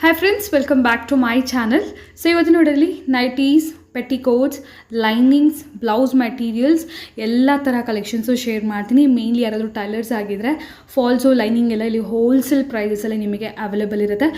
Hi friends, welcome back to my channel. So ಇವತ್ತಿನ ವಿಡಿಯೋದಲ್ಲಿ nighties, petticoats, linings, blouse materials ಎಲ್ಲ ಥರ collections share ಮಾಡ್ತೀನಿ. ಮೇನ್ಲಿ ಯಾರಾದರೂ ಟೈಲರ್ಸ್ ಆಗಿದ್ದರೆ ಫಾಲ್ಸು ಲೈನಿಂಗ್ ಎಲ್ಲ ಇಲ್ಲಿ ಹೋಲ್ಸೇಲ್ ಪ್ರೈಸಸಲ್ಲಿ ನಿಮಗೆ ಅವೈಲೇಬಲ್ ಇರುತ್ತೆ.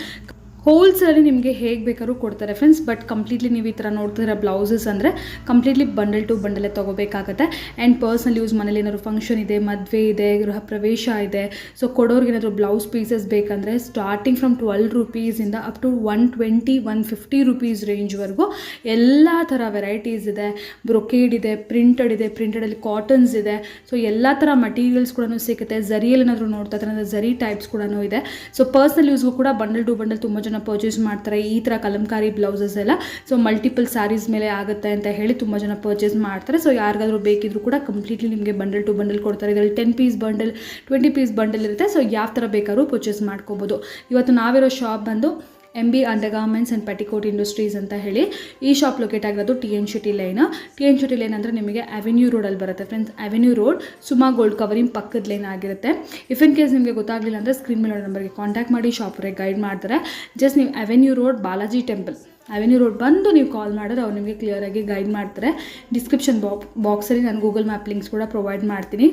ಹೋಲ್ಸೇಲಲ್ಲಿ ನಿಮಗೆ ಹೇಗೆ ಬೇಕಾದ್ರೂ ಕೊಡ್ತಾರೆ ಫ್ರೆಂಡ್ಸ್. ಬಟ್ ಕಂಪ್ಲೀಟ್ಲಿ ನೀವು ಈ ಥರ ನೋಡ್ತಿರೋ ಬ್ಲೌಸಸ್ ಅಂದರೆ ಕಂಪ್ಲೀಟ್ಲಿ ಬಂಡಲ್ ಟು ಬಂಡಲೇ ತೊಗೋಬೇಕಾಗತ್ತೆ. ಆ್ಯಂಡ್ ಪರ್ಸ್ನಲ್ ಯೂಸ್ ಮನೇಲಿ ಏನಾದರೂ ಫಂಕ್ಷನ್ ಇದೆ, ಮದುವೆ ಇದೆ, ಗೃಹ ಪ್ರವೇಶ ಇದೆ, ಸೊ ಕೊಡೋರ್ಗೆ ಏನಾದರೂ ಬ್ಲೌಸ್ ಪೀಸಸ್ ಬೇಕಂದರೆ ಸ್ಟಾರ್ಟಿಂಗ್ ಫ್ರಮ್ 12 ರೂಪೀಸಿಂದ ಅಪ್ ಟು 120-150 ರೂಪೀಸ್ ರೇಂಜ್ವರೆಗೂ ಎಲ್ಲ ಥರ ವೆರೈಟೀಸ್ ಇದೆ. ಬ್ರೊಕೇಡ್ ಇದೆ, ಪ್ರಿಂಟೆಡಲ್ಲಿ ಕಾಟನ್ಸ್ ಇದೆ. ಸೊ ಎಲ್ಲ ಥರ ಮಟೀರಿಯಲ್ಸ್ ಕೂಡ ಸಿಗುತ್ತೆ. ಝರಿಯಲ್ಲಿ ಏನಾದರೂ ನೋಡ್ತಾ ಇದ್ದಾರೆ ಅಂದರೆ ಝರಿ ಟೈಪ್ಸ್ ಕೂಡ ಇದೆ. ಸೊ ಪರ್ಸ್ನಲ್ ಯೂಸ್ಗೂ ಕೂಡ ಬಂಡಲ್ ಟು ಬಂಡಲ್ ತುಂಬ ಜನ ಪರ್ಚೇಸ್ ಮಾಡ್ತಾರೆ. ಈ ಥರ ಕಲಂಕಾರಿ ಬ್ಲೌಸಸ್ ಎಲ್ಲ ಸೊ ಮಲ್ಟಿಪಲ್ ಸ್ಯಾರೀಸ್ ಮೇಲೆ ಆಗುತ್ತೆ ಅಂತ ಹೇಳಿ ತುಂಬ ಜನ ಪರ್ಚೇಸ್ ಮಾಡ್ತಾರೆ. ಸೊ ಯಾರಿಗಾದ್ರೂ ಬೇಕಿದ್ರು ಕೂಡ ಕಂಪ್ಲೀಟ್ಲಿ ನಿಮಗೆ ಬಂಡಲ್ ಟು ಬಂಡಲ್ ಕೊಡ್ತಾರೆ. ಇದರಲ್ಲಿ 10 ಪೀಸ್ ಬಂಡಲ್, 20 ಪೀಸ್ ಬಂಡಲ್ ಇರುತ್ತೆ. ಸೊ ಯಾವ ಥರ ಬೇಕಾದ್ರೂ ಪರ್ಚೇಸ್ ಮಾಡ್ಕೋಬೋದು. ಇವತ್ತು ನಾವಿರೋ ಶಾಪ್ ಬಂದು MB undergarments and petticoat industries ಅಂತ ಹೇಳಿ ಈ ಶಾಪ್ ಲೊಕೇಟ್ ಆಗಿರೋದು TN Shetty line. TN Shetty line ಅಂದರೆ ನಿಮಗೆ ಅವೆನ್ಯೂ ರೋಡಲ್ಲಿ ಬರುತ್ತೆ friends. Avenue road Suma gold covering ಪಕ್ಕದ ಲೈನ್ ಆಗಿರುತ್ತೆ. ಇಫ್ ಇನ್ ಕೇಸ್ ನಿಮಗೆ ಗೊತ್ತಾಗಲಿಲ್ಲ ಅಂದರೆ ಸ್ಕ್ರೀನ್ ಮೇಲೆ ನಂಬರ್ಗೆ ಕಾಂಟ್ಯಾಕ್ಟ್ ಮಾಡಿ, ಶಾಪ್ರಿಗೆ ಗೈಡ್ ಮಾಡ್ತಾರೆ. ಜಸ್ಟ್ ನೀವು avenue road Balaji temple avenue road ಬಂದು ನೀವು ಕಾಲ್ ಮಾಡಿದ್ರೆ ಅವ್ರು ನಿಮಗೆ ಕ್ಲಿಯರಾಗಿ ಗೈಡ್ ಮಾಡ್ತಾರೆ. ಡಿಸ್ಕ್ರಿಪ್ಷನ್ ಬಾಕ್ಸಲ್ಲಿ ನಾನು ಗೂಗಲ್ ಮ್ಯಾಪ್ ಲಿಂಕ್ಸ್ ಕೂಡ ಪ್ರೊವೈಡ್ ಮಾಡ್ತೀನಿ.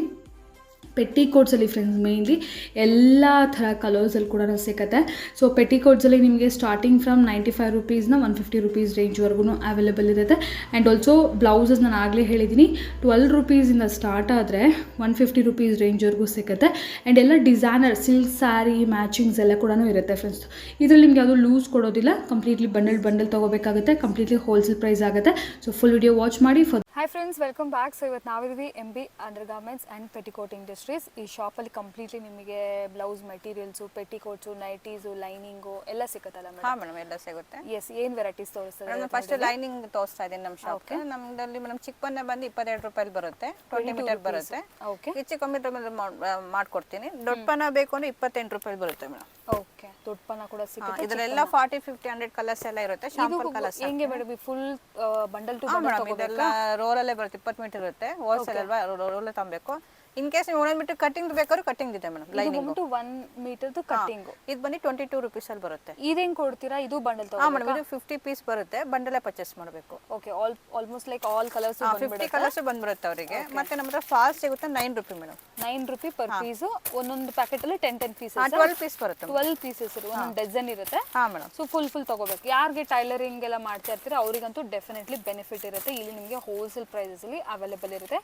ಪೆಟಿಕೋಟ್ಸಲ್ಲಿ ಫ್ರೆಂಡ್ಸ್ ಮೇನ್ಲಿ ಎಲ್ಲ ಥರ ಕಲರ್ಸಲ್ಲಿ ಕೂಡ ಸಿಗುತ್ತೆ. ಸೊ ಪೆಟಿಕೋಟ್ಸಲ್ಲಿ ನಿಮಗೆ ಸ್ಟಾರ್ಟಿಂಗ್ ಫ್ರಮ್ 95 ರೂಪೀಸ್ನ 150 ರೂಪೀಸ್ ರೇಂಜ್ವರೆಗೂ ಅವೈಲೇಬಲ್ ಇರುತ್ತೆ. ಆ್ಯಂಡ್ ಆಲ್ಸೋ ಬ್ಲೌಸಸ್ ನಾನು ಆಗಲೇ ಹೇಳಿದ್ದೀನಿ 12 ರೂಪೀಸಿಂದ ಸ್ಟಾರ್ಟ್ ಆದರೆ 150 ರೂಪೀಸ್ ರೇಂಜ್ವರೆಗೂ ಸಿಗುತ್ತೆ. ಆ್ಯಂಡ್ ಎಲ್ಲ ಡಿಸೈನರ್ ಸಿಲ್ಕ್ ಸ್ಯಾರಿ ಮ್ಯಾಚಿಂಗ್ಸ್ ಎಲ್ಲ ಕೂಡ ಇರುತ್ತೆ ಫ್ರೆಂಡ್ಸ್. ಇದರಲ್ಲಿ ನಿಮಗೆ ಅದು ಲೂಸ್ ಕೊಡೋದಿಲ್ಲ, ಕಂಪ್ಲೀಟ್ಲಿ ಬಂಡಲ್ ತೊಗೋಬೇಕಾಗುತ್ತೆ. ಕಂಪ್ಲೀಟ್ಲಿ ಹೋಲ್ಸೇಲ್ ಪ್ರೈಸ್ ಆಗುತ್ತೆ. ಸೊ ಫುಲ್ ವಿಡಿಯೋ ವಾಚ್ ಮಾಡಿ. Hi friends, welcome back. So ಇವತ್ತು ನಾವಿದ್ವಿ MB undergarments and petticoat industries. ಈ ಶಾಪಲ್ಲಿ ಕಂಪ್ಲೀಟ್ಲಿ ನಿಮಗೆ blouse materials, petticoats, nighties, lining ಎಲ್ಲ ಸಿಗುತ್ತಲ್ಲ ಮೇಡಮ್? ಹಾಂ ಮೇಡಮ್, ಎಲ್ಲ ಸಿಗುತ್ತೆ. ಎಸ್, ಏನು ವೆರೈಟೀಸ್ ತೋರಿಸ್ತಾರೆ? ಫಸ್ಟ್ ಲೈನಿಂಗ್ ತೋರಿಸ್ತಾ ಇದ್ದೀನಿ ನಮ್ಮ ಶಾಪ್ಗೆ. ನಮ್ಮದಲ್ಲಿ ಮೇಡಮ್ ಚಿಕ್ಕ ಪನ್ನ ಬಂದು 22 ರೂಪಾಯಿ ಬರುತ್ತೆ, 20 ಮೀಟರ್ ಬರುತ್ತೆ. ಓಕೆ, ಹೆಚ್ಚು ಕಮ್ಮಿ ಮಾಡ್ಕೊಡ್ತೀನಿ. ದೊಡ್ಡ ಪನ್ನ ಬೇಕು ಅಂದರೆ 28 ರೂಪಾಯಿ ಬರುತ್ತೆ ಮೇಡಮ್. ಓಕೆ, ದೊಡ್ಡ ಪನ್ನ ಕೂಡ ಸಿಗುತ್ತೆ. ಇದರೆಲ್ಲ 40, 50, 100 ಕಲರ್ಸ್ ಎಲ್ಲ ಇರುತ್ತೆ. ಶಾಂಪಲ್ ಕಲರ್ಸ್ ಹೆಂಗೆ madam? Full bundle to madam ಇದೆಲ್ಲ ರೋಲಲ್ಲೇ ಬರುತ್ತೆ. 20 ಮೀಟರ್ ಇರುತ್ತೆ. ಹೋಲ್ಸೇಲ್ ಅಲ್ವಾ, ರೋಲೇ ತಗೊಬೇಕು. ಇನ್ ಕೇಸ್ ನೀವು 1 ಮೀಟರ್ ಕಟಿಂಗ್ ಬೇಕಾದ್ರೂ ಕಟಿಂಗ್ ಇದೆ ಮೇಡಮ್. ಲೈನಿಂಗ್ 1 ಮೀಟರ್ದು ಕಟಿಂಗ್ ಇದು ಬಂದು 22 ರೂಪೀಸ್ ಅಲ್ಲಿ ಬರುತ್ತೆ. ಇದು ಹೆಂಗ್ ಕೊಡ್ತೀರಾ? ಇದು ಬಂಡಲ್ ಮೇಡಮ್ ಇದು 50 ಪೀಸ್ ಬರುತ್ತೆ. ಬಂಡಲೇ ಪರ್ಚೇಸ್ ಮಾಡಬೇಕು. Okay, almost like all colours 50 colours ಬಂದ್ಬಿಡುತ್ತೆ ಅವರಿಗೆ. ಮತ್ತೆ ನಮ್ಮ ಹತ್ರ ಫಾಲ್ಸ್ ಸಿಗುತ್ತೆ 9 ರೂಪಾಯಿ ಮೇಡಮ್. 9 ರೂಪಾಯಿ ಪರ್ ಪೀಸ್. ಒಂದೊಂದು ಪ್ಯಾಕೆಟ್ ಅಲ್ಲಿ 10 ಪೀಸಸ್, 12 ಪೀಸ್ ಬರುತ್ತೆ. 12 ಪೀಸಸ್ ಒಂದೊಂದು ಡಜನ್ ಇರುತ್ತೆ. ಹಾ ಮೇಡಮ್. ಸೊ ಫುಲ್ ತಗೋಬೇಕು. ಯಾರಿಗೆ ಟೈಲರಿಂಗ್ ಎಲ್ಲ ಮಾಡ್ತಾ ಇರ್ತೀರಾ ಅವರಿಗಂತೂ ಡೆಫಿನೆಟ್ಲಿ ಬೆನಿಫಿಟ್ ಇರುತ್ತೆ. ಇಲ್ಲಿ ನಿಮಗೆ ಹೋಲ್ಸೇಲ್ ಪ್ರೈಸಸ್ ಅಲ್ಲಿ ಅವೈಲೇಬಲ್ ಇರುತ್ತೆ.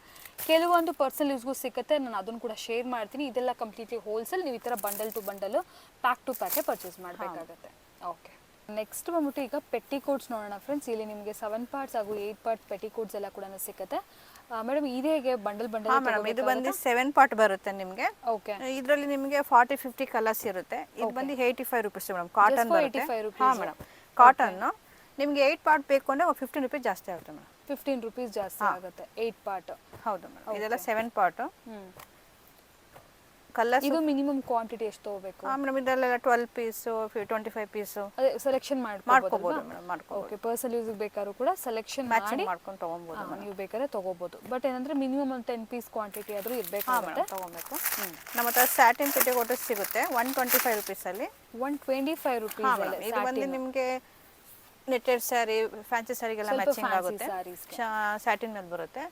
ಕೆಲವೊಂದು ಪರ್ಸನಲ್ ಯೂಸ್ಗೂ ಸಿಗುತ್ತೆ, ನಾನು ಅದನ್ನು ಕೂಡ ಶೇರ್ ಮಾಡ್ತೀನಿ. ಇದೆಲ್ಲ ಕಂಪ್ಲೀಟ್ಲಿ ಹೋಲ್ಸೇಲ್. ನೀವು ಈ ಥರ bundle to bundle, pack to ಪ್ಯಾಕೆ ಪರ್ಚೇಸ್ ಮಾಡಬೇಕಾಗುತ್ತೆ. ಓಕೆ, ನೆಕ್ಸ್ಟ್ ಬಂದ್ಬಿಟ್ಟು ಈಗ ಪೆಟಿಕೋಟ್ಸ್ ನೋಡೋಣ ಫ್ರೆಂಡ್ಸ್. ಇಲ್ಲಿ ನಿಮಗೆ 7 ಪಾರ್ಟ್ಸ್ ಹಾಗೂ 8 ಪಾರ್ಟ್ ಪೆಟಿಕೋಟ್ಸ್ ಎಲ್ಲ ಕೂಡ ಸಿಗುತ್ತೆ. ಮೇಡಮ್ ಇದು ಹೇಗೆ ಬಂಡಲ್ ಮೇಡಮ್ ಇದು ಬಂದು 7 ಪಾರ್ಟ್ ಬರುತ್ತೆ ನಿಮಗೆ. ಓಕೆ, ಇದರಲ್ಲಿ ನಿಮಗೆ 40-50 ಕಲರ್ಸ್ ಇರುತ್ತೆ. ಇದು ಬಂದು 85 ರೂಪೀಸ್ ಮೇಡಮ್. ಕಾಟನ್ ಬರುತ್ತೆ. ಹಾ ಮೇಡಮ್, ಕಾಟನ್ ನಿಮಗೆ 8 ಪಾರ್ಟ್ ಬೇಕು ಅಂದ್ರೆ 15 ರೂಪೀಸ್ ಜಾಸ್ತಿ ಆಗುತ್ತೆ ಮೇಡಮ್. 15 ರೂಪೀಸ್ ಜಾಸ್ತಿ ಆಗುತ್ತೆ 8 ಪಾರ್ಟ್. ಹೌದು ಮೇಡಮ್. ಇದೆಲ್ಲ 7 ಪಾರ್ಟ್. ಕಲರ್ಸ್ ಇದು ಮಿನಿಮಮ್ ಕ್ವಾಂಟಿಟಿ ಎಷ್ಟು ತಗೋಬೇಕು? ಮೇಡಮ್ ಇದೆಲ್ಲ 12 ಪೀಸ್, 25 ಪೀಸ್ ಅದೇ ಸೆಲೆಕ್ಷನ್ ಮಾಡ್ಕೋಬಹುದು ಮೇಡಮ್. ಮಾಡ್ಕೋಬಹುದು. ಓಕೆ, ಪರ್ಸನಲ್ ಯೂಸ್ ಬೇಕಾದ್ರೂ ಕೂಡ ಸೆಲೆಕ್ಷನ್ ಮಾಡಿ ಮಾಡ್ಕೊಂಡು ತಗೊಬಹುದು. ನೀವು ಬೇಕಾದ್ರೆ ತಗೋಬಹುದು. ಬಟ್ ಏನಂದ್ರೆ ಮಿನಿಮಮ್ ಒಂದು 10 ಪೀಸ್ ಕ್ವಾಂಟಿಟಿ ಆದ್ರೂ ಇರಬೇಕಾಗುತ್ತೆ, ತಗೋಬೇಕು. ನಮ್ಮ ಹತ್ರ ಸ್ಯಾಟಿನ್ ಪೆಟಿಕೋಟ್ ಸಿಗುತ್ತೆ 125 ರೂಪೀಸ್ ಅಲ್ಲಿ. 125 ರೂಪೀಸ್. ಇದು ಬಂದು ನಿಮಗೆ ನೆಟೆಡ್ ಸ್ಯಾರಿ, ಫ್ಯಾನ್ಸಿ ಸ್ಯಾರಿಗೆಲ್ಲ ಮ್ಯಾಚಿಂಗ್ ಆಗುತ್ತೆ. ಸ್ಯಾಟಿನ್ ಮೇಲೆ ಬರುತ್ತೆ.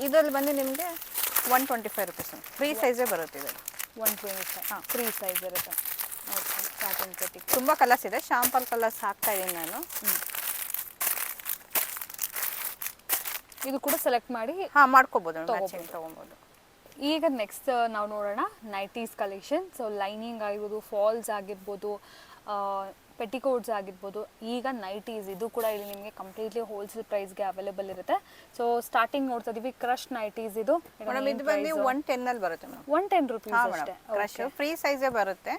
ಇದರಲ್ಲಿ ಬಂದು ನಿಮಗೆ 125 ರೂಪೀಸ್. ಫ್ರೀ ಸೈಜೇ ಬರುತ್ತೆ ಇದು. 125 ಫ್ರೀ ಸೈಜ್ ಇರುತ್ತೆ. ಓಕೆ, ಸ್ಯಾಟಿನ್ ಪೆಟಿಕೋಟ್ ತುಂಬ ಕಲರ್ಸ್ ಇದೆ. ಶಾಂಪಲ್ ಕಲರ್ಸ್ ಹಾಕ್ತಾ ಇದ್ದೀನಿ ನಾನು. ಇದು ಕೂಡ ಸೆಲೆಕ್ಟ್ ಮಾಡಿ ಮಾಡ್ಕೋಬಹುದು, ಮ್ಯಾಚಿಂಗ್ ತಗೊಬಹುದು. ಈಗ ನೆಕ್ಸ್ಟ್ ನಾವು ನೋಡೋಣ ನೈಟೀಸ್ ಕಲೆಕ್ಷನ್. ಸೊ ಲೈನಿಂಗ್ ಆಗಿರ್ಬೋದು, ಫಾಲ್ಸ್ ಆಗಿರ್ಬೋದು, ಪೆಟಿಕೋಟ್ಸ್ ಆಗಿರ್ಬೋದು. ಈಗ ನೈಟೀಸ್ ಇದು ಕೂಡ ಇಲ್ಲಿ ನಿಮಗೆ ಕಂಪ್ಲೀಟ್ಲಿ ಹೋಲ್ಸೇಲ್ ಪ್ರೈಸ್ಗೆ ಅವೈಲೇಬಲ್ ಇರುತ್ತೆ. ಸೊ ಸ್ಟಾರ್ಟಿಂಗ್ ನೋಡ್ತಾ ಇದೀವಿ ಕ್ರಶ್ ನೈಟೀಸ್. ಇದು ಮೇಡಮ್ ಇದು ಬಂದು 110 ಅಲ್ಲಿ ಬರುತ್ತೆ ಮೇಡಮ್. 110 ರೂಪೀಸ್ ಅಷ್ಟೇ. ಕ್ರಶ್ ಫ್ರೀ ಸೈಜೇ ಬರುತ್ತೆ.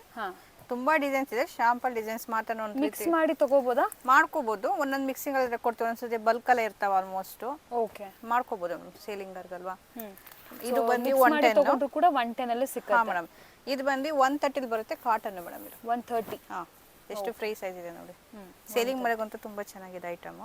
ತುಂಬಾ ಡಿಸೈನ್ಸ್ ಇದೆ. ಶಾಂಪಲ್ ಡಿಸೈನ್ಸ್ ಮಾತ್ರ ಮಿಕ್ಸ್ ಮಾಡಿ ತಗೋಬೋದಾ? ಮಾಡ್ಕೋಬಹುದು. ಒಂದೊಂದು ಮಿಕ್ಸಿಂಗ್ ಅಲ್ಲಿ ಕೊಡ್ತೀವಿ. ಒಂದ್ಸತಿ ಬಲ್ಕ್ ಅಲ್ಲೇ ಇರ್ತಾವ ಆಲ್ಮೋಸ್ಟ್. ಓಕೆ, ಮಾಡ್ಕೋಬಹುದು ಮೇಡಮ್. ಸೇಲಿಂಗ್ ಅಲ್ವಾ. ಇದು ಬಂದು 110 ತಗೊಂಡ್ರು ಕೂಡ 110 ಅಲ್ಲಿ ಸಿಗುತ್ತೆ ಮೇಡಮ್. ಇದು ಬಂದು 130 ಬರುತ್ತೆ. Cotton madam. ಇದು 130. ಎಷ್ಟು ಫ್ರೀ ಸೈಜ್ ಇದೆ ನೋಡಿ. ಸೇಲಿಂಗ್ ಮಾಡೋಕ್ಕಂತೂ ತುಂಬಾ ಚೆನ್ನಾಗಿದೆ ಐಟಮ್.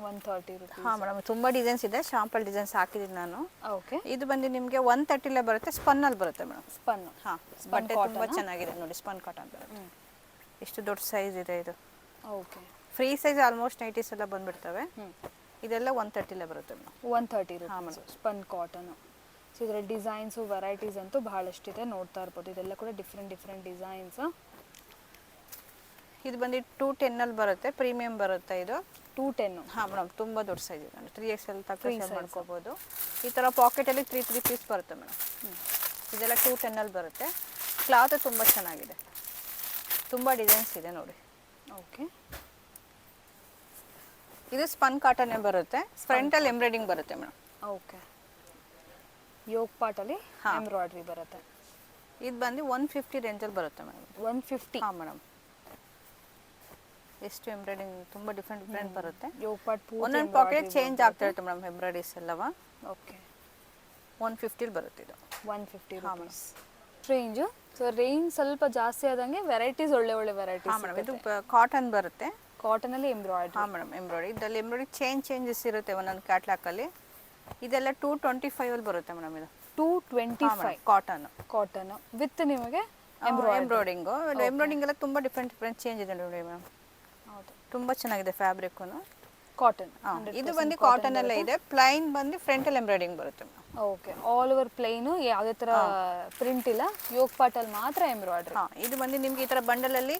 130 rupees. ಹಾಂ ಮೇಡಮ್ ತುಂಬ ಡಿಸೈನ್ಸ್ ಇದೆ, ಶಾಂಪಲ್ ಡಿಸೈನ್ಸ್ ಹಾಕಿದ್ದೀನಿ ನಾನು. ಓಕೆ, ಇದು ಬಂದು ನಿಮಗೆ 130 ಬರುತ್ತೆ, ಸ್ಪನ್ನಲ್ಲಿ ಬರುತ್ತೆ ಮೇಡಮ್. ಸ್ಪನ್. ಹಾಂ, ಬಟ್ಟೆ ತುಂಬ ಚೆನ್ನಾಗಿದೆ ನೋಡಿ, ಸ್ಪನ್ ಕಾಟನ್ ಬರುತ್ತೆ. ಎಷ್ಟು ದೊಡ್ಡ ಸೈಜ್ ಇದೆ ಇದು. Okay, free size almost nighties ಎಲ್ಲ ಬಂದುಬಿಡ್ತವೆ. ಇದೆಲ್ಲ 130 ಬರುತ್ತೆ madam. 130 rupees spun cotton. So ಇದರ ಡಿಸೈನ್ಸು ವೆರೈಟೀಸ್ ಅಂತೂ ಭಾಳಷ್ಟಿದೆ, ನೋಡ್ತಾ ಇರ್ಬೋದು. ಇದೆಲ್ಲ ಕೂಡ ಡಿಫ್ರೆಂಟ್ ಡಿಸೈನ್ಸ್. ಇದು ಬಂದು 210 ಬರುತ್ತೆ, ಪ್ರೀಮಿಯಂ ಬರುತ್ತೆ ಇದು. 210. ಹಾಂ ಮೇಡಮ್, ತುಂಬ ದೊಡ್ಡ ಸೈಜ್ ಇದೆ, 3XL ತಕ್ಕ ಶೇರ್ ಮಾಡ್ಕೋಬೋದು. ಈ ಥರ ಪಾಕೆಟಲ್ಲಿ 3 ಪೀಸ್ ಬರುತ್ತೆ ಮೇಡಮ್. ಇದೆಲ್ಲ 210 ಬರುತ್ತೆ. ಕ್ಲಾತ್ ತುಂಬ ಚೆನ್ನಾಗಿದೆ, ತುಂಬ ಡಿಸೈನ್ಸ್ ಇದೆ ನೋಡಿ. ಓಕೆ, ಇದು ಸ್ಪನ್ ಕಾಟನ್ನೇ ಬರುತ್ತೆ, ಫ್ರಂಟಲ್ಲಿ ಎಂಬ್ರಾಯ್ಡಿಂಗ್ ಬರುತ್ತೆ ಮೇಡಮ್. ಓಕೆ, ಯೋಗ್ ಪಾಟಲ್ಲಿ ಎಂಬ್ರಾಯ್ಡ್ರಿ ಬರುತ್ತೆ. ಇದು ಬಂದು 150 ರೇಂಜಲ್ಲಿ ಬರುತ್ತೆ ಮೇಡಮ್. 150. ಹಾಂ ಮೇಡಮ್, ಎಷ್ಟು ಎಂಬ್ರಾಯ್ಡಿಂಗ್ ತುಂಬ ಡಿಫ್ರೆಂಟ್ ಬರುತ್ತೆ. ಯೋಗ್ ಪಾಟ್ ಒಂದೊಂದು ಪಾಕೆಟ್ ಚೇಂಜ್ ಆಗ್ತಾ ಇರುತ್ತೆ ಮೇಡಮ್, ಎಂಬ್ರಾಯ್ಡರೀಸ್ ಎಲ್ಲವ. ಓಕೆ, 150 ಬರುತ್ತೆ ಇದು. 150 rupees ರೇಂಜ್. ಸೊ ರೇಂಜ್ ಸ್ವಲ್ಪ ಜಾಸ್ತಿ ಆದಂಗೆ ವೆರೈಟೀಸ್ ಒಳ್ಳೆ ವೆರೈಟೀಸ್. ಹಾಂ ಮೇಡಮ್, ಇದು ಕಾಟನ್ ಬರುತ್ತೆ, ಕಾಟನಲ್ಲಿ ಎಂಬ್ರಾಯ್ಡ್ರಿ. ಹಾಂ ಮೇಡಮ್, ಎಂಬ್ರಾಯ್ಡ್ರಿ. ಇದರಲ್ಲಿ ಎಂಬ್ರಾಯ್ಡ್ರಿ ಚೇಂಜಸ್ ಇರುತ್ತೆ ಒಂದೊಂದು ಕ್ಯಾಟ್ಲಾಕಲ್ಲಿ. ಇದೆಲ್ಲ 225 ಬರುತ್ತೆ ಮೇಡಮ್. ಇದು 225 ಕಾಟನ್ ವಿತ್ ನಿಮಗೆ ಎಂಬ್ರಾಯ್ಡಿಂಗು. ಎಂಬ್ರಾಯ್ಡಿಂಗ್ ಎಲ್ಲ ತುಂಬ ಡಿಫ್ರೆಂಟ್ ಚೇಂಜ್ ಇದೆ ನೋಡಿ ಮೇಡಮ್. ಹೌದು, ತುಂಬ ಚೆನ್ನಾಗಿದೆ ಫ್ಯಾಬ್ರಿಕ್ಕು. ಕಾಟನ್. ಇದು ಬಂದು ಕಾಟನ್ ಎಲ್ಲ ಇದೆ, ಪ್ಲೈನ್ ಬಂದು ಫ್ರಂಟಲ್ಲಿ ಎಂಬ್ರಾಯ್ಡಿಂಗ್ ಬರುತ್ತೆ madam. Okay, all over plain, ಯಾವುದೇ ಥರ ಪ್ರಿಂಟ್ ಇಲ್ಲ, ಯೋಗ್ ಪಾಟಲ್ಲಿ ಮಾತ್ರ ಎಂಬ್ರಾಯ್ಡ್ರಿ. ಹಾಂ, ಇದು ಬಂದು ನಿಮ್ಗೆ ಈ ಥರ ಬಂಡಲಲ್ಲಿ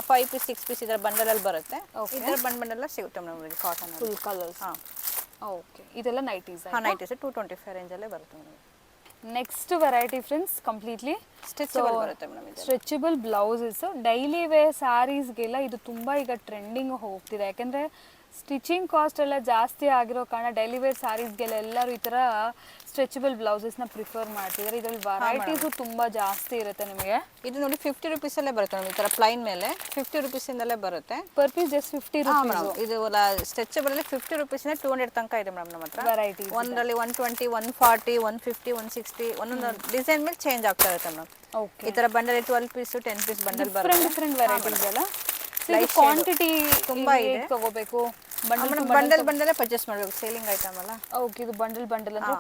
5 ಪೀಸ್ 6 ಪೀಸ್ ಇದರ ಬಂಡಲಲ್ಲಿ ಬರುತ್ತೆ. ಈ ಥರ ಬಂಡಲ್ ಸಿಗುತ್ತೆ ಮೇಡಮ್ ಕಾಟನ್ ಫುಲ್ ಕಲರ್ಸ್. ಹಾಂ, ಓಕೆ, ಇದೆಲ್ಲ ನೈಟೀಸ್. ಹಾಂ, ನೈಟೀಸ್ 225 ರೇಂಜಲ್ಲೇ ಬರುತ್ತೆ madam. Next variety friends, completely stretchable ಬರುತ್ತೆ ಮೇಡಮ್. ಇದು ಸ್ಟ್ರೆಚಬಲ್ ಬ್ಲೌಸಸ್, ಡೈಲಿ ವೇರ್ ಸ್ಯಾರೀಸ್ಗೆಲ್ಲ ಇದು ತುಂಬ ಈಗ ಟ್ರೆಂಡಿಂಗ್ ಹೋಗ್ತಿದೆ. ಯಾಕೆಂದರೆ ಸ್ಟಿಚಿಂಗ್ ಕಾಸ್ಟ್ ಎಲ್ಲ ಜಾಸ್ತಿ ಆಗಿರೋ ಕಾರಣ ಡೈಲಿ ವೇರ್ ಸ್ಯಾರೀಸ್ಗೆಲ್ಲ ಎಲ್ಲರೂ ಈ ಥರ ಸ್ಟ್ರೆಚಬಲ್ ಬ್ಲೌಸಸ್ನ ಪ್ರಿಫರ್ ಮಾಡ್ತಿದ್ದಾರೆ. ಇದರಲ್ಲಿ ವೆರೈಟೀಸು ತುಂಬ ಜಾಸ್ತಿ ಇರುತ್ತೆ ನಿಮಗೆ. ಇದು ನೋಡಿ 50 ರುಪೀಸಲ್ಲೇ ಬರುತ್ತೆ ಮೇಡಮ್. ಈ ಥರ ಪ್ಲೈನ್ ಮೇಲೆ 50 ರುಪೀಸಿಂದಲೇ ಬರುತ್ತೆ. Per piece just 50 rupees. ಇದು ಸ್ಟ್ರೆಚಬಲ್ 50 ರುಪೀಸಿಂದ 200 ತನಕ ಇದೆ ಮೇಡಮ್ ನಮ್ಮ ಹತ್ರ. ವೆರೈಟಿ ಒಂದರಲ್ಲಿ 120, 140, 150, 160 ಒಂದೊಂದು ಡಿಸೈನ್ ಮೇಲೆ ಚೇಂಜ್ ಆಗ್ತಾ ಇರುತ್ತೆ ಮೇಡಮ್. ಓಕೆ, ಈ ಥರ ಬಂಡಲ್ 12 ಪೀಸ್ 10 ಪೀಸ್ ಬಂಡಲ್ ಬರುತ್ತೆ. ಡಿಫ್ರೆಂಟ್ ವೆರೈಟೀಸ್ ಎಲ್ಲ. ಕ್ವಾಂಟಿಟಿ ತುಂಬಾ ಇದೆ, ತಗೋಬೇಕು. ಬಂಡಲ್ ಪರ್ಚೇಸ್ ಮಾಡಬೇಕು, ಸೇಲಿಂಗ್ ಐಟಮ್ ಅಲ್ಲ. ಓಕೆ, ಇದು ಬಂಡಲ್ ಅಂದ್ರೆ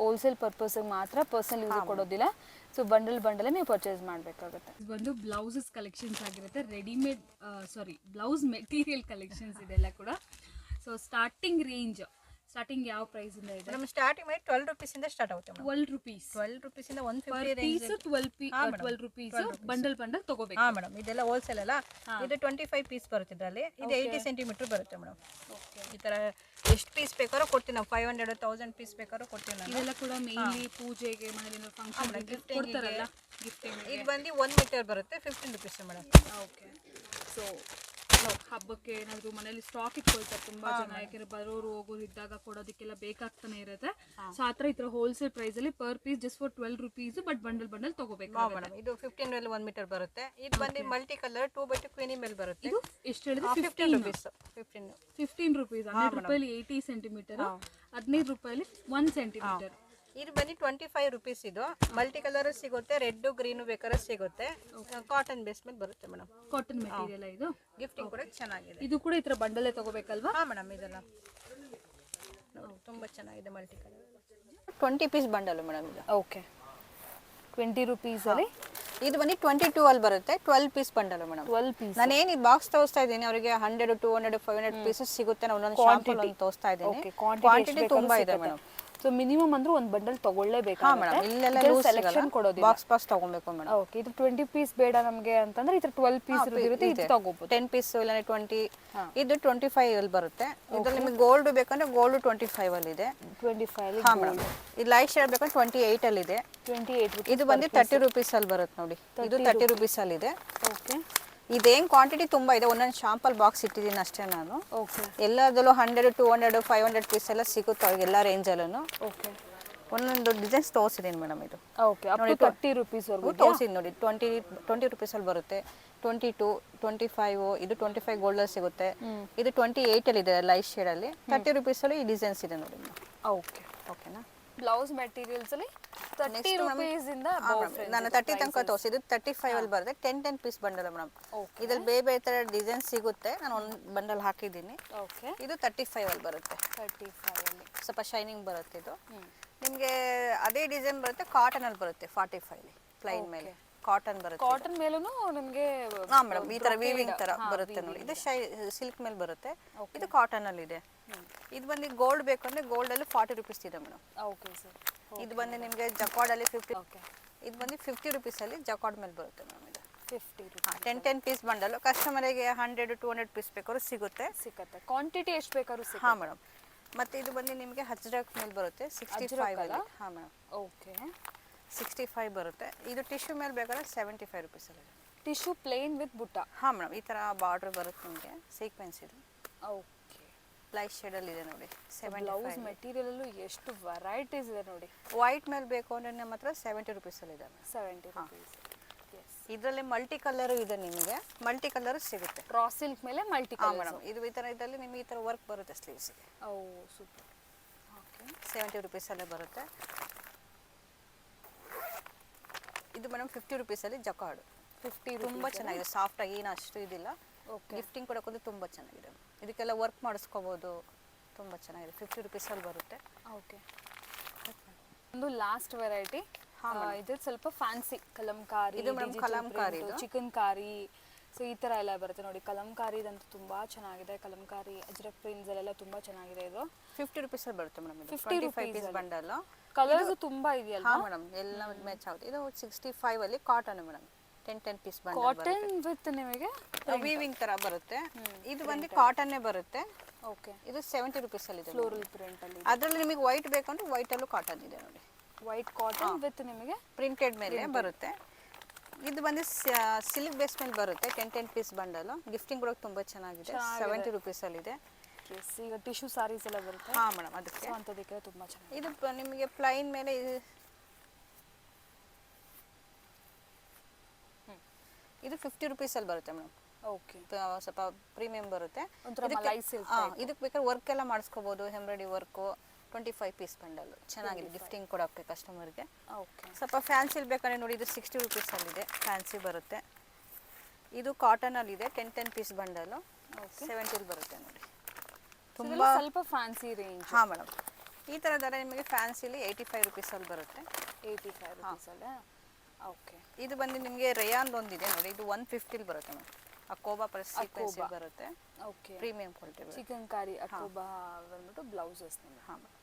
ಹೋಲ್ಸೇಲ್ ಪರ್ಪಸ್ ಮಾತ್ರ, ಪರ್ಸನಲ್ ಯೂಸ್ ಕೊಡೋದಿಲ್ಲ. ಸೊ ಬಂಡಲ್ ನೀವು ಪರ್ಚೇಸ್ ಮಾಡಬೇಕಾಗುತ್ತೆ. ಇದು ಬಂದು ಬ್ಲೌಸಸ್ ಕಲೆಕ್ಷನ್ಸ್ ಆಗಿರುತ್ತೆ, ರೆಡಿಮೇಡ್ ಬ್ಲೌಸ್ ಮೆಟೀರಿಯಲ್ ಕಲೆಕ್ಷನ್ಸ್ ಇದೆಲ್ಲ ಕೂಡ. ಸೊ ಸ್ಟಾರ್ಟಿಂಗ್ ಯಾವ ಪ್ರೈಸ್ ಇಂದ ಇದೆ? ನಮ್ಮ ಸ್ಟಾರ್ಟಿಂಗ್ ಮಾಡಿ 12 ರುಪೀಸಿಂದ ಸ್ಟಾರ್ಟ್ ಆಗುತ್ತೆ. 12 rupees. 12 ರುಪೀಸಿಂದ 150 ರೇಂಜ್. 12 rupees ಬಂಡಲ್ ತಗೋಬೇಕು. ಹಾಂ ಮೇಡಮ್, ಇದೆಲ್ಲ ಹೋಲ್ಸೇಲ್ ಅಲ್ಲ. ಇದು 25 ಪೀಸ್ ಬರುತ್ತೆ ಇದರಲ್ಲಿ. ಇದು 80 ಸೆಂಟಿಮೀಟರ್ ಬರುತ್ತೆ ಮೇಡಮ್. ಈ ಥರ ಎಷ್ಟು ಪೀಸ್ ಬೇಕಾದ್ರೂ ಕೊಡ್ತೀವಿ ನಾವು, 500 1000 ಪೀಸ್ ಬೇಕಾದ್ರೂ ಕೊಡ್ತೀವಿ ನಾವು. ಇದೆಲ್ಲ ಕೂಡ ಮೇನ್ಲಿ ಪೂಜೆಗೆ, ಮನೇಲಿ ಫಂಕ್ಷನ್ ಕೊಡ್ತಾರಲ್ಲ, ಗಿಫ್ಟಿಂಗ್. ಇದು ಬಂದು 1 ಮೀಟರ್ ಬರುತ್ತೆ, 15 ರುಪೀಸ್ ಮೇಡಮ್. ಓಕೆ, ಸೊ ಹಬ್ಬಕ್ಕೆ ಏನಾದರೂ ಮನೇಲಿ ಸ್ಟಾಕ್ ಇಟ್ಕೊಳ್ತಾರೆ ತುಂಬಾ ಜನ, ಯಾಕೆಂದ್ರೆ ಬರೋರು ಹೋಗೋರು ಇದ್ದಾಗ ಕೊಡೋದಕ್ಕೆಲ್ಲ ಬೇಕಾಗ್ತಾನೆ ಇರುತ್ತೆ. ಸೊ ಆ ಥರ ಈ ಥರ ಹೋಲ್ಸೇಲ್ ಪ್ರೈಸ್ ಅಲ್ಲಿ per piece just for 12 rupees, but bundle ತಗೋಬೇಕು ಮೇಡಮ್. ಇದು 15 ಮೇಲೆ 1 ಮೀಟರ್ ಬರುತ್ತೆ. ಇದು ಬಂದು ಮಲ್ಟಿ ಕಲರ್ 2x2 ಕ್ವೀನಿ ಮೇಲೆ ಬರುತ್ತೆ. ಇದು ಎಷ್ಟು ಹೇಳಿದ್ರೆ 15 ರುಪೀಸ್. 15 rupees. 100 ರೂಪಾಯಿ 80 ಸೆಂಟಿಮೀಟರ್, 15 ರೂಪಾಯಿ 1 ಸೆಂಟಿಮೀಟರ್. ಇದು ಬಂದು 25 ರುಪೀಸ್. ಇದು ಮಲ್ಟಿ ಕಲರ್ ಸಿಗುತ್ತೆ, ರೆಡ್ ಗ್ರೀನ್ ಬೇಕಾದ್ರೆ ಸಿಗುತ್ತೆ. ಕಾಟನ್ ಬೇಸ್ ಮೇಲೆ ಬರುತ್ತೆ ಮೇಡಮ್, ಕಾಟನ್ ಮೆಟೀರಿಯಲ್. ಇದು ಗಿಫ್ಟಿಂಗ್ ಕೂಡ ಚೆನ್ನಾಗಿದೆ. ಇದು ಕೂಡ ಈ ಥರ ಬಂಡಲೇ ತಗೋಬೇಕಲ್ವಾ? ಹಾಂ ಮೇಡಮ್, ಇದೆಲ್ಲ ತುಂಬ ಚೆನ್ನಾಗಿದೆ. Multi colour 20 piece bundle madam ಇದು. ಓಕೆ, 20 rupees ಅಲ್ಲಿ. ಇದು ಬಂದು 22 ಅಲ್ಲಿ ಬರುತ್ತೆ, 12 ಪೀಸ್ ಬಂಡಲ್ ಮೇಡಮ್. 12 ಪೀಸ್. ನಾನೇನು ಈ ಬಾಕ್ಸ್ ತೋರಿಸ್ತಾ ಇದ್ದೀನಿ ಅವರಿಗೆ 100 200 500 ಪೀಸಸ್ ಸಿಗುತ್ತೆ. ನಾನು ಒಂದೊಂದು ಶಾಂಪಲ್ ಒಂದು ತೋರಿಸ್ತಾ ಇದ್ದೀನಿ. ಕ್ವಾಂಟಿಟಿ ತುಂಬಾ ಇದೆ ಮೇಡಮ್. ಸೊ ಮಿನಿಮಮ್ ಅಂದ್ರೆ ಒಂದು ಬಂಡಲ್ ತಗೊಳ್ಳೇಬೇಕು. ಹಾಂ ಮೇಡಮ್, ಇಲ್ಲೆಲ್ಲ ಸೆಲೆಕ್ಷನ್ ಕೊಡೋದು ಬಾಕ್ಸ್ ತಗೊಬೇಕು ಮೇಡಮ್. ಓಕೆ, ಇದು 20 ಪೀಸ್ ಬೇಡ ನಮಗೆ ಅಂತಂದ್ರೆ ಈ ತರ 12 ಪೀಸ್ ಇರುತ್ತೆ, ಇದು ತಗೋಬಹುದು. 10 ಪೀಸ್ ಇಲ್ಲ 20. ಇದು 25 ಅಲ್ಲಿ ಬರುತ್ತೆ. ಇದ್ರಲ್ಲಿ ನಿಮಗೆ ಗೋಲ್ಡ್ ಬೇಕಂದ್ರೆ ಗೋಲ್ಡ್ 25 ಅಲ್ಲಿ ಇದೆ. 25. ಹಾಂ ಮೇಡಮ್, ಇದು ಲೈಟ್ ಶೇಡ್ ಬೇಕಂದ್ರೆ 28 ಅಲ್ಲಿ ಇದೆ. 28. ಇದು ಬಂದು 30 ರುಪೀಸ್ ಅಲ್ಲಿ ಬರುತ್ತೆ ನೋಡಿ. ಇದು 30 ರುಪೀಸ್ ಅಲ್ಲಿ ಇದೆ. ಓಕೆ, ಇದೇನು ಕ್ವಾಂಟಿಟಿ ತುಂಬ ಇದೆ, ಒಂದೊಂದು ಶಾಂಪಲ್ ಬಾಕ್ಸ್ ಇಟ್ಟಿದ್ದೀನಿ ಅಷ್ಟೇ ನಾನು. ಓಕೆ, ಎಲ್ಲದರಲ್ಲೂ 100 200 500 ಪೀಸ್ ಎಲ್ಲ ಸಿಗುತ್ತೆ ಅವ್ರಿಗೆ, ಎಲ್ಲ ರೇಂಜಲ್ಲೂ. ಓಕೆ, ಒಂದೊಂದು ಡಿಸೈನ್ಸ್ ತೋರಿಸಿದ್ದೀನಿ ಮೇಡಮ್. ಇದು ಓಕೆ, ಅಪ್ ಟು 30 rupees ವರೆಗೂ ತೋರಿಸಿದ್ದು ನೋಡಿ. 20 ರುಪೀಸಲ್ಲಿ ಬರುತ್ತೆ, 22 25. ಇದು 25 ಗೋಲ್ಡಲ್ಲಿ ಸಿಗುತ್ತೆ. ಇದು 28 ಅಲ್ಲಿ ಇದೆ ಲೈಟ್ ಶೇಡಲ್ಲಿ. 30 ರುಪೀಸಲ್ಲಿ ಈ ಡಿಸೈನ್ಸ್ ಇದೆ ನೋಡಿ. ಓಕೆ, ಓಕೆನಾ? ಬ್ಲೌಸ್ ಮೆಟೀರಿಯಲ್ಸ್ ಅಲ್ಲಿ ನೆಕ್ಸ್ಟ್ ರುಪೀಸಿಂದ ನಾನು 30 ತನಕ ತೋರಿಸಿದ್ದು 35 ಅಲ್ಲಿ ಬರುತ್ತೆ 10 ಪೀಸ್ ಬಂಡಲ್ ಮೇಡಮ್. ಇದ್ರಲ್ಲಿ ಬೇರೆ ಬೇರೆ ತರ ಡಿಸೈನ್ ಸಿಗುತ್ತೆ, ನಾನು ಒಂದು ಬಂಡಲ್ ಹಾಕಿದ್ದೀನಿ. ಓಕೆ, ಇದು 35 ಅಲ್ಲಿ ಬರುತ್ತೆ, 35 ಅಲ್ಲಿ ಸ್ವಲ್ಪ ಶೈನಿಂಗ್ ಬರುತ್ತೆ. ಇದು ನಿಮಗೆ ಅದೇ ಡಿಸೈನ್ ಬರುತ್ತೆ, ಕಾಟನ್ ಅಲ್ಲಿ ಬರುತ್ತೆ 45 ಅಲ್ಲಿ ಪ್ಲೈನ್ ಮೇಲೆ ಕಾಟನ್ ಬರುತ್ತೆ. ಕಾಟನ್ ಮೇಲೂ ನಿಮಗೆ ಹಾ ಮೇಡಮ್, ಈ ತರ ವೀವಿಂಗ್ ತರ ಬರುತ್ತೆ ನೋಡಿ. ಇದು ಸಿಲ್ಕ್ ಮೇಲೆ ಬರುತ್ತೆ, ಇದು ಕಾಟನ್ ಅಲ್ಲಿ ಇದೆ. ಇದು ಬಂದು ಗೋಲ್ಡ್ ಬೇಕು ಅಂದ್ರೆ ಗೋಲ್ಡ್ ಅಲ್ಲಿ 40 ರುಪೀಸ್ ಇದೆ ಮೇಡಮ್. Okay sir. ಇದು ಬಂದು ನಿಮಗೆ ಜಕಾರ್ಡ್ ಅಲ್ಲಿ 50. ಓಕೆ, ಇದು ಬಂದು 50 ರುಪೀಸ್ ಅಲ್ಲಿ ಜಕಾರ್ಡ್ ಮೇಲೆ ಬರುತ್ತೆ ಮೇಡಮ್. ಇದು 50 ರುಪೀಸ್ 10 ಪೀಸ್ ಬಂಡಲ್. ಕಸ್ಟಮರಿಗೆ 100-200 ಪೀಸ್ ಬೇಕಾದ್ರೂ ಸಿಗುತ್ತೆ. ಕ್ವಾಂಟಿಟಿ ಎಷ್ಟು ಬೇಕಾದ್ರೂ ಹಾ ಮೇಡಮ್. ಮತ್ತೆ ಇದು ಬಂದು ನಿಮಗೆ ಅಜ್ರಕ್ ಮೇಲೆ ಬರುತ್ತೆ 65 ಅಲ್ಲಿ. ಹಾ ಮೇಡಮ್. ಓಕೆ, 65 ಬರುತ್ತೆ. ಇದು ಟಿಶ್ಯೂ ಮೇಲೆ ಬೇಕಾದ್ರೆ 75 ರುಪೀಸ್ ಅಲ್ಲಿ. ಟಿಶ್ಯೂ ಪ್ಲೇನ್ ವಿತ್ ಬುಟ್ಟ. ಹಾ ಮೇಡಮ್, ಈ ತರ ಬಾರ್ಡರ್ ಬರುತ್ತೆ ನಿಮಗೆ, ಸೀಕ್ವೆನ್ಸ್ ಇದು. ಓಕೆ, ಲೈಟ್ ಶೇಡ್ ಅಲ್ಲಿ ಇದೆ ನೋಡಿ. ಬ್ಲೌಸ್ ಮೆಟೀರಿಯಲ್ ಅಲ್ಲೂ ಎಷ್ಟು ವೆರೈಟೀಸ್ ಇದೆ ನೋಡಿ. ವೈಟ್ ಮೇಲೆ ಬೇಕು ಅಂದ್ರೆ ನಮ್ಮ ಹತ್ರ 70 ರುಪೀಸ್ ಅಲ್ಲಿ ಇದೆ. 70 ರುಪೀಸ್. ಇದರಲ್ಲಿ ಮಲ್ಟಿ ಕಲರ್ ಇದೆ, ನಿಮಗೆ ಮಲ್ಟಿ ಕಲರ್ ಸಿಗುತ್ತೆ. ರಾ ಸಿಲ್ಕ್ ಮೇಲೆ ಮಲ್ಟಿ ಕಲರ್ ಮೇಡಮ್. ಇದು ಈ ತರ ಇದರಲ್ಲಿ ನಿಮಗೆ ಈ ತರ ವರ್ಕ್ ಬರುತ್ತೆ ಸ್ಲೀವ್ಸ್ ಗೆ. ಓ ಸೂಪರ್. ಓಕೆ, 70 ರುಪೀಸ್ ಅಲ್ಲೇ ಬರುತ್ತೆ. ಇದು ಮೇಡಮ್ 50 ರುಪೀಸ್ ಅಲ್ಲಿ ಜಕಾರ್ಡ್. 50 ತುಂಬಾ ಚೆನ್ನಾಗಿದೆ, ಸಾಫ್ಟ್ ಆಗಿ, ಏನು ಅಷ್ಟು ಇದಿಲ್ಲ. ಓಕೆ, ಗಿಫ್ಟಿಂಗ್ ಕೊಡೋಕೆ ತುಂಬಾ ಚೆನ್ನಾಗಿದೆ. ಇದಕ್ಕೆಲ್ಲ ವರ್ಕ್ ಮಾಡಿಸ್ಕೋಬಹುದು, ತುಂಬಾ ಚೆನ್ನಾಗಿದೆ. 50 ರುಪೀಸ್ ಅಲ್ಲಿ ಬರುತ್ತೆ. ಓಕೆ, ಒಂದು ಲಾಸ್ಟ್ ವೆರೈಟಿ. ಇದು ಸ್ವಲ್ಪ ಫ್ಯಾನ್ಸಿ ಕಲಂಕಾರಿ, ಇದು ಮೇಡಮ್ ಕಲಂಕಾರಿ, ಚಿಕನ್ ಕಾರಿ, ಸೊ ಈ ತರ ಎಲ್ಲ ಬರುತ್ತೆ ನೋಡಿ. ಕಲಂಕಾರಿ ಇದಂತೂ ತುಂಬಾ ಚೆನ್ನಾಗಿದೆ. ಕಲಂಕಾರಿ ಅಜ್ರಕ್ ಪ್ರಿಂಟ್ಸ್ ಎಲ್ಲ ತುಂಬಾ ಚೆನ್ನಾಗಿದೆ. ಇದು 50 ರುಪೀಸ್ ಅಲ್ಲಿ ಬರುತ್ತೆ ಮೇಡಮ್. ಇದು 25 ಪೀಸ್ ಬಂಡಲ್. ಕಲರ್ಸ್ ತುಂಬಾ ಇದೆಯಲ್ಲ. ಹಾ ಮೇಡಮ್, ಎಲ್ಲ ಮ್ಯಾಚ್ ಆಗುತ್ತೆ. ಇದು 65 ಅಲ್ಲಿ cotton madam. 10 piece bundle cotton with ನಿಮಗೆ ವೀವಿಂಗ್ ತರ ಬರುತ್ತೆ. ಇದು ಬಂದು ಕಾಟನ್ನೇ ಬರುತ್ತೆ. ಓಕೆ, ಇದು 70 ರುಪೀಸ್ ಅಲ್ಲಿ ಇದೆ. ಫ್ಲೋರಲ್ ಪ್ರಿಂಟ್ ಅಲ್ಲಿ. ಅದರಲ್ಲಿ ನಿಮಗೆ ವೈಟ್ ಬೇಕಂದ್ರೆ ವೈಟ್ ಅಲ್ಲೂ ಕಾಟನ್ ಇದೆ ನೋಡಿ. ವೈಟ್ ಕಾಟನ್ ವಿತ್ ನಿಮಗೆ ಪ್ರಿಂಟೆಡ್ ಮೇಲೆ ಬರುತ್ತೆ. ಇದು ಬಂದು ಸಿಲ್ಕ್ ಬೇಸ್ ಮೇಲೆ ಬರುತ್ತೆ. 10 ಪೀಸ್ ಬಂಡಲ್. ಗಿಫ್ಟಿಂಗ್ ಕೊಡೋಕೆ ತುಂಬಾ ಚೆನ್ನಾಗಿದೆ. 70 ರುಪೀಸ್ ಅಲ್ಲಿ ಇದೆ. ಈಗ ಟಿಶ್ಯೂ ಸಾರೀಸ್ ಎಲ್ಲ ಬರುತ್ತೆ. ಹಾ ಮೇಡಮ್, ಅದಕ್ಕೆ ಅಂತದಕ್ಕೆ ತುಂಬಾ ಚೆನ್ನಾಗಿದೆ. ಇದು ನಿಮಗೆ ಪ್ಲೈನ್ ಮೇಲೆ ಇದು 50 ರುಪೀಸ್ ಅಲ್ಲಿ ಬರುತ್ತೆ ಮೇಡಮ್. ಓಕೆ, ಸ್ವಲ್ಪ ಪ್ರೀಮಿಯಂ ಬರುತ್ತೆ. ಇದಕ್ಕೆ ಬೇಕಾದ್ರೆ ವರ್ಕ್ ಎಲ್ಲ ಮಾಡಿಸ್ಕೋಬಹುದು, ಎಂಬ್ರಾಯ್ಡರಿ ವರ್ಕು. 25 ಪೀಸ್ ಬಂಡಲ್ ಚೆನ್ನಾಗಿದೆ, ಗಿಫ್ಟಿಂಗ್ ಕೊಡೋಕ್ಕೆ ಕಸ್ಟಮರ್ಗೆ. ಓಕೆ, ಸ್ವಲ್ಪ ಫ್ಯಾನ್ಸಿ ಬೇಕಾದ್ರೆ ನೋಡಿ, ಇದು 60 ರುಪೀಸ್ ಅಲ್ಲಿದೆ, ಫ್ಯಾನ್ಸಿ ಬರುತ್ತೆ. ಇದು ಕಾಟನ್ ಅಲ್ಲಿ ಇದೆ, 10 ಪೀಸ್ ಬಂಡಲ್. 70 ಬರುತ್ತೆ ನೋಡಿ. ತುಂಬಾ ಸ್ವಲ್ಪ ಫ್ಯಾನ್ಸಿ ರೇಂಜ್. ಹಾ ಮೇಡಮ್, ಈ ಥರದೆಲ್ಲ ನಿಮಗೆ ಫ್ಯಾನ್ಸಿಲಿ 85 ರುಪೀಸ್ ಅಲ್ಲಿ ಬರುತ್ತೆ. 85 ರುಪೀಸ್ ಅಲ್ಲ. ಓಕೆ, ಇದು ಬಂದು ನಿಮಗೆ ರೇಯಾನ್ ಒಂದಿದೆ ನೋಡಿ, ಇದು 150 ಬರುತ್ತೆ ಮೇಡಮ್. ಅಕೋಬಾ ಪ್ಲಸ್ ಸೀಕ್ವೆನ್ಸ್ ಬರುತ್ತೆ. Okay, premium quality. ಚಿಕನ್ ಕಾರಿ ಅಕೋಬಾ ಬಂದ್ಬಿಟ್ಟು ಬ್ಲೌಸಸ್. ಹಾ ಮೇಡಮ್.